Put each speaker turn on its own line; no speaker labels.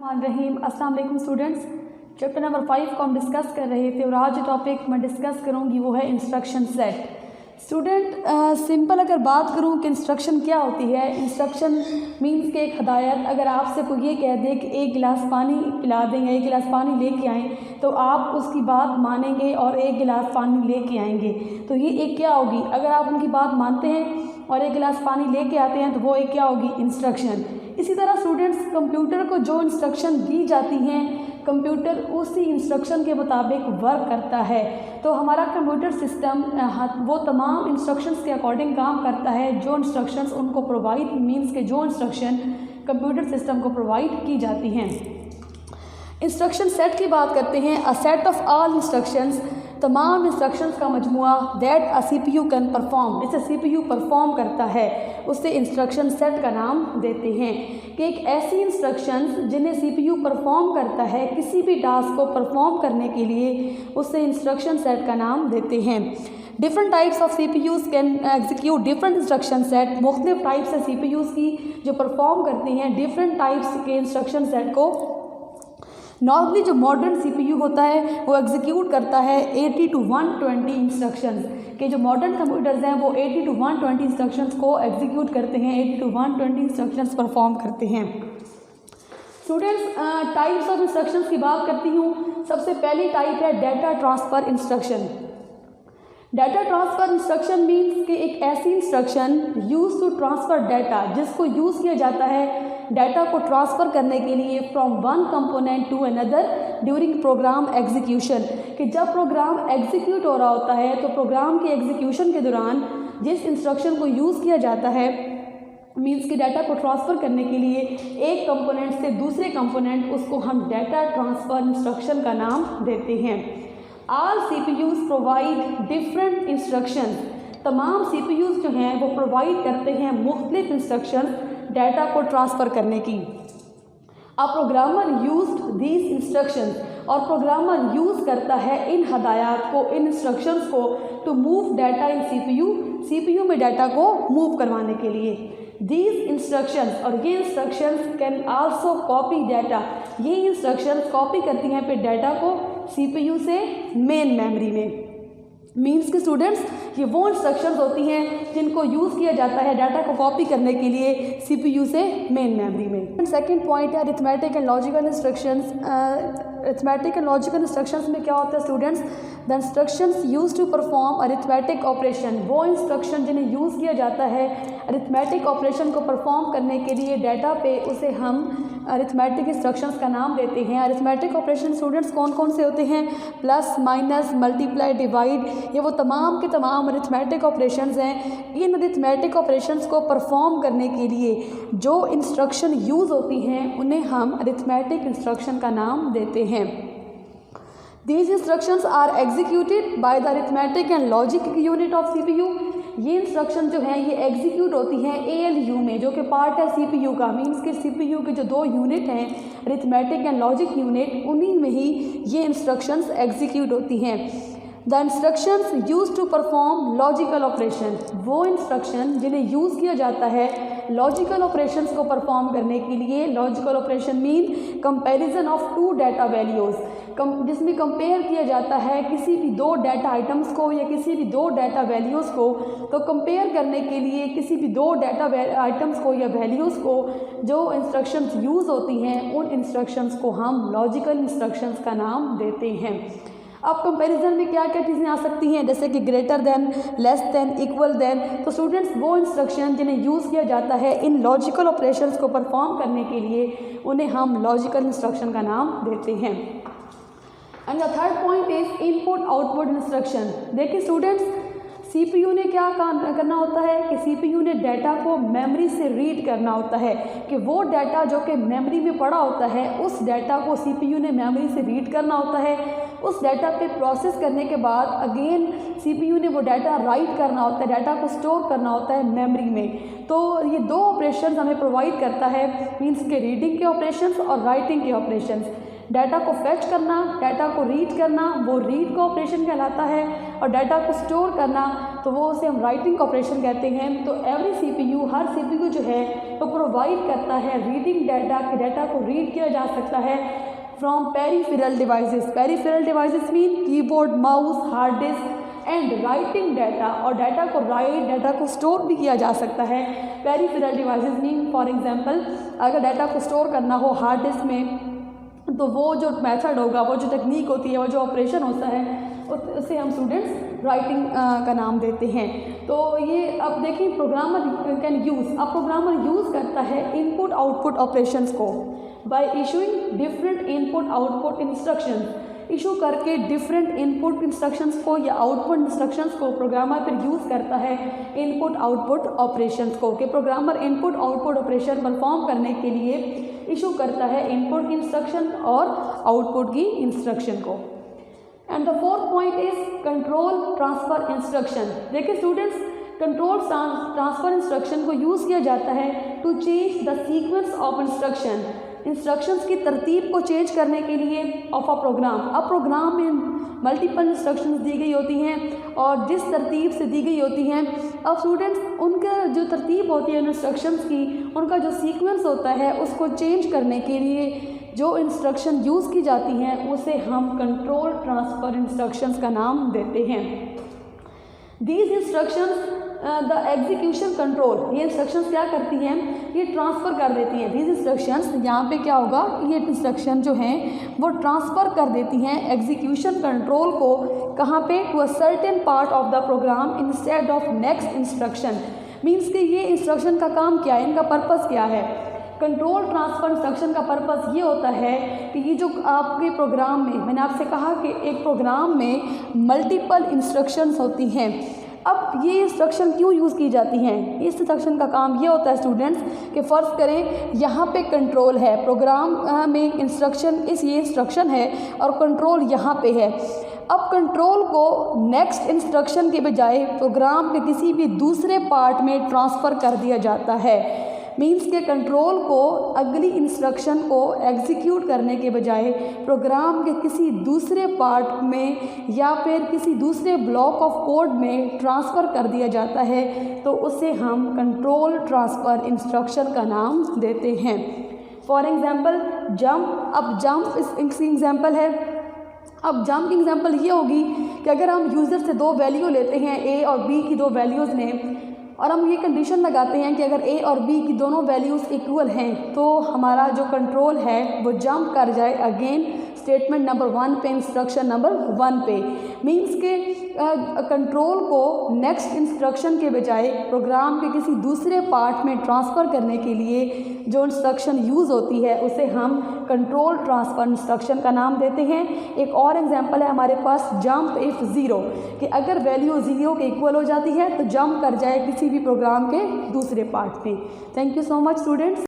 रहीम अस्सलाम वालेकुम students. Chapter number 5 को हम डिस्कस कर रहे थे और आज जो टॉपिक मैं डिस्कस करूंगी वो है इंस्ट्रक्शन सेट। स्टूडेंट सिंपल अगर बात करूं कि इंस्ट्रक्शन क्या होती है, इंस्ट्रक्शन मींस के एक हदायत। अगर आपसे कोई ये कह दे कि एक गिलास पानी पिला दें या एक गिलास पानी लेके आएँ तो आप उसकी बात मानेंगे और एक गिलास पानी लेके आएंगे, तो ये एक क्या होगी। अगर आप उनकी बात मानते हैं और एक गिलास पानी लेके आते हैं तो वो एक क्या होगी, इंस्ट्रक्शन। इसी तरह स्टूडेंट्स कंप्यूटर को जो इंस्ट्रक्शन दी जाती हैं, कंप्यूटर उसी इंस्ट्रक्शन के मुताबिक वर्क करता है। तो हमारा कंप्यूटर सिस्टम वो तमाम इंस्ट्रक्शंस के अकॉर्डिंग काम करता है जो इंस्ट्रक्शंस उनको प्रोवाइड मींस के जो इंस्ट्रक्शन कंप्यूटर सिस्टम को प्रोवाइड की जाती हैं। इंस्ट्रक्शन सेट की बात करते हैं। A set of all instructions, तमाम इंस्ट्रक्शंस का मजमुआ that a CPU can perform, जिसे सीपीयू परफॉर्म करता है उससे इंस्ट्रक्शन सेट का नाम देते हैं। कि एक ऐसी इंस्ट्रक्शंस जिन्हें सीपीयू परफॉर्म करता है किसी भी टास्क को परफॉर्म करने के लिए, उससे इंस्ट्रक्शन सेट का नाम देते हैं। Different types of CPUs can execute different instruction set. मुख्तलिफ टाइप्स है सीपीयूज़ की जो परफॉर्म करते हैं डिफरेंट टाइप्स के इंस्ट्रक्शन सेट को। नॉर्मली जो मॉडर्न सीपीयू होता है वो एग्जीक्यूट करता है 80 to 120 इंस्ट्रक्शंस के। जो मॉडर्न कंप्यूटर्स हैं वो 80 to 120 इंस्ट्रक्शंस को एग्जीक्यूट करते हैं, 80 to 120 इंस्ट्रक्शंस परफॉर्म करते हैं। स्टूडेंट्स टाइप्स ऑफ इंस्ट्रक्शंस की बात करती हूँ। सबसे पहली टाइप है data transfer instruction. Data transfer instruction means कि एक ऐसी instruction use to transfer data, जिसको यूज़ किया जाता है डाटा को ट्रांसफ़र करने के लिए from one component to another during program execution. कि जब प्रोग्राम एग्जीक्यूट हो रहा होता है तो प्रोग्राम के एग्जीक्यूशन के दौरान जिस इंस्ट्रक्शन को यूज़ किया जाता है मीन्स कि डाटा को ट्रांसफ़र करने के लिए एक कंपोनेंट से दूसरे कंपोनेंट, उसको हम डाटा ट्रांसफ़र इंस्ट्रक्शन का नाम देते हैं। All CPUs provide different instruction. तमाम सीपीयूज़ जो हैं वो प्रोवाइड करते हैं मुख्तलिफ इंस्ट्रक्शन डाटा को ट्रांसफ़र करने की। A programmer used these instruction, और प्रोग्रामर यूज़ करता है इन हदायत को, इन इंस्ट्रक्शंस को to move data in CPU, CPU में डाटा को मूव करवाने के लिए। दीज इंस्ट्रक्शंस, और ये instructions can also copy data, ये इंस्ट्रक्शंस कॉपी करती हैं फिर डाटा को सीपीयू से मेन मेमोरी में। मीन्स के स्टूडेंट्स ये वो इंस्ट्रक्शंस होती हैं जिनको यूज़ किया जाता है डाटा को कॉपी करने के लिए सीपीयू से मेन मेमोरी में। सेकंड पॉइंट है arithmetic and logical instructions. Arithmetic and logical instructions में क्या होता है students, the instructions used to perform arithmetic operation, वो इंस्ट्रक्शन जिन्हें यूज़ किया जाता है अरिथमेटिक ऑपरेशन को परफॉर्म करने के लिए डाटा पे, उसे हम अरिथमेटिक इंस्ट्रक्शंस का नाम देते हैं। अरिथमेटिक ऑपरेशन स्टूडेंट्स कौन कौन से होते हैं, प्लस माइनस मल्टीप्लाई डिवाइड, ये वो तमाम के तमाम अरिथमेटिक ऑपरेशंस हैं। इन अरिथमेटिक ऑपरेशंस को परफॉर्म करने के लिए जो इंस्ट्रक्शन यूज़ होती हैं उन्हें हम अरिथमेटिक इंस्ट्रक्शन का नाम देते हैं। These instructions are executed by the arithmetic and logic unit of CPU। ये इंस्ट्रक्शन जो हैं ये एग्जीक्यूट होती हैं ALU में, जो कि पार्ट है CPU का। मीन्स के CPU के जो दो यूनिट हैं अरिथमेटिक एंड लॉजिक यूनिट, उन्हीं में ही ये इंस्ट्रक्शंस एग्जीक्यूट होती हैं। The instructions use to perform logical operation, वो इंस्ट्रक्शन जिन्हें यूज़ किया जाता है लॉजिकल ऑपरेशंस को परफॉर्म करने के लिए। Logical operation mean comparison of two data values, जिसमें कंपेयर किया जाता है किसी भी दो डाटा आइटम्स को या किसी भी दो डाटा वैल्यूज़ को। तो कंपेयर करने के लिए किसी भी दो डाटा आइटम्स को या वैल्यूज़ को जो इंस्ट्रक्शंस यूज़ होती हैं उन इंस्ट्रक्शंस को हम लॉजिकल इंस्ट्रक्शंस का नाम देते हैं। अब कंपैरिजन में क्या क्या चीज़ें आ सकती हैं, जैसे कि greater than, less than, equal than. तो स्टूडेंट्स वो इंस्ट्रक्शन जिन्हें यूज़ किया जाता है इन लॉजिकल ऑपरेशंस को परफॉर्म करने के लिए उन्हें हम लॉजिकल इंस्ट्रक्शन का नाम देते हैं। And the third point is input output instruction. देखिए स्टूडेंट्स सीपीयू ने क्या करना होता है कि सीपीयू ने डाटा को मेमोरी से रीड करना होता है। कि वो डाटा जो कि मेमोरी में पड़ा होता है उस डाटा को सीपीयू ने मेमोरी से रीड करना होता है। उस डाटा पे प्रोसेस करने के बाद अगेन सीपीयू ने वो डाटा राइट करना होता है, डाटा को स्टोर करना होता है मेमोरी में। तो ये दो ऑपरेशंस हमें प्रोवाइड करता है, मीन्स के रीडिंग के ऑपरेशंस और राइटिंग के ऑपरेशंस। डाटा को फेच करना, डाटा को रीड करना वो रीड का ऑपरेशन कहलाता है, और डाटा को स्टोर करना तो वो उसे हम राइटिंग का ऑपरेशन कहते हैं। तो एवरी सीपीयू, हर सीपीयू जो है वो प्रोवाइड करता है रीडिंग डाटा, कि डाटा को रीड किया जा सकता है from peripheral devices. Peripheral devices mean keyboard, mouse, hard disk and writing data, और डाटा को राइट, डाटा को स्टोर भी किया जा सकता है। Peripheral devices mean for example अगर डाटा को स्टोर करना हो हार्ड डिस्क में तो वो जो मेथड होगा, वो जो टेक्निक होती है, वो जो ऑपरेशन होता है उसे हम स्टूडेंट्स राइटिंग का नाम देते हैं। तो ये अब देखिए प्रोग्रामर कैन यूज़, अब प्रोग्रामर यूज़ करता है इनपुट आउटपुट ऑपरेशंस को bye issuing different input output instruction. Issue करके डिफरेंट इनपुट इंस्ट्रक्शंस को या आउटपुट इंस्ट्रक्शंस को प्रोग्रामर फिर यूज़ करता है इनपुट आउटपुट ऑपरेशंस को, कि programmer input output operation perform करने के लिए इशू करता है इनपुट की इंस्ट्रक्शन और आउटपुट की इंस्ट्रक्शन को। And the fourth point is control transfer instruction. देखिए स्टूडेंट्स, कंट्रोल ट्रांसफ़र इंस्ट्रक्शन को यूज़ किया जाता है to change the sequence of instruction, instructions की तरतीब को चेंज करने के लिए ऑफ अ प्रोग्राम। अब प्रोग्राम में मल्टीपल इंस्ट्रक्शंस दी गई होती हैं और जिस तरतीब से दी गई होती हैं, अब स्टूडेंट्स उनका जो तरतीब होती है इंस्ट्रक्शंस की, उनका जो सीक्वेंस होता है उसको चेंज करने के लिए जो इंस्ट्रक्शन यूज़ की जाती हैं उसे हम कंट्रोल ट्रांसफ़र इंस्ट्रक्शंस का नाम देते हैं। These instructions the execution control, ये इंस्ट्रक्शंस क्या करती हैं, ये ट्रांसफ़र कर देती हैं। दीज इंस्ट्रक्शंस, यहाँ पे क्या होगा, ये इंस्ट्रक्शन जो हैं वो ट्रांसफ़र कर देती हैं एग्जीक्यूशन कंट्रोल को, कहाँ पे, to a certain part of the program instead of next instruction. Means कि ये इंस्ट्रक्शन का काम क्या है, इनका पर्पज़ क्या है। कंट्रोल ट्रांसफ़र इंस्ट्रक्शन का पर्पज़ ये होता है कि ये जो आपके प्रोग्राम में, मैंने आपसे कहा कि एक प्रोग्राम में मल्टीपल इंस्ट्रक्शंस होती हैं। अब ये इंस्ट्रक्शन क्यों यूज़ की जाती हैं, इस इंस्ट्रक्शन का काम ये होता है स्टूडेंट्स कि फ़र्ज़ करें यहाँ पे कंट्रोल है, प्रोग्राम में इंस्ट्रक्शन ये इंस्ट्रक्शन है और कंट्रोल यहाँ पे है। अब कंट्रोल को नेक्स्ट इंस्ट्रक्शन के बजाय प्रोग्राम के किसी भी दूसरे पार्ट में ट्रांसफ़र कर दिया जाता है। मीन्स के कंट्रोल को अगली इंस्ट्रक्शन को एग्जीक्यूट करने के बजाय प्रोग्राम के किसी दूसरे पार्ट में या फिर किसी दूसरे ब्लॉक ऑफ कोड में ट्रांसफ़र कर दिया जाता है, तो उसे हम कंट्रोल ट्रांसफ़र इंस्ट्रक्शन का नाम देते हैं। फॉर एग्ज़ाम्पल जंप, अब जंप इस एग्ज़ाम्पल है। अब जंप की एग्ज़ाम्पल ये होगी कि अगर हम यूज़र से दो वैल्यू लेते हैं, ए और बी की दो वैल्यूज़ लें, और हम ये कंडीशन लगाते हैं कि अगर ए और बी की दोनों वैल्यूज़ इक्वल हैं तो हमारा जो कंट्रोल है वो जंप कर जाए अगेन स्टेटमेंट नंबर 1 पे, इंस्ट्रक्शन नंबर 1 पे। मीन्स के कंट्रोल को नेक्स्ट इंस्ट्रक्शन के बजाय प्रोग्राम के किसी दूसरे पार्ट में ट्रांसफ़र करने के लिए जो इंस्ट्रक्शन यूज़ होती है उसे हम कंट्रोल ट्रांसफ़र इंस्ट्रक्शन का नाम देते हैं। एक और एग्जांपल है हमारे पास जंप इफ़ 0, कि अगर वैल्यू 0 के इक्वल हो जाती है तो जंप कर जाए किसी भी प्रोग्राम के दूसरे पार्ट में। Thank you so much students.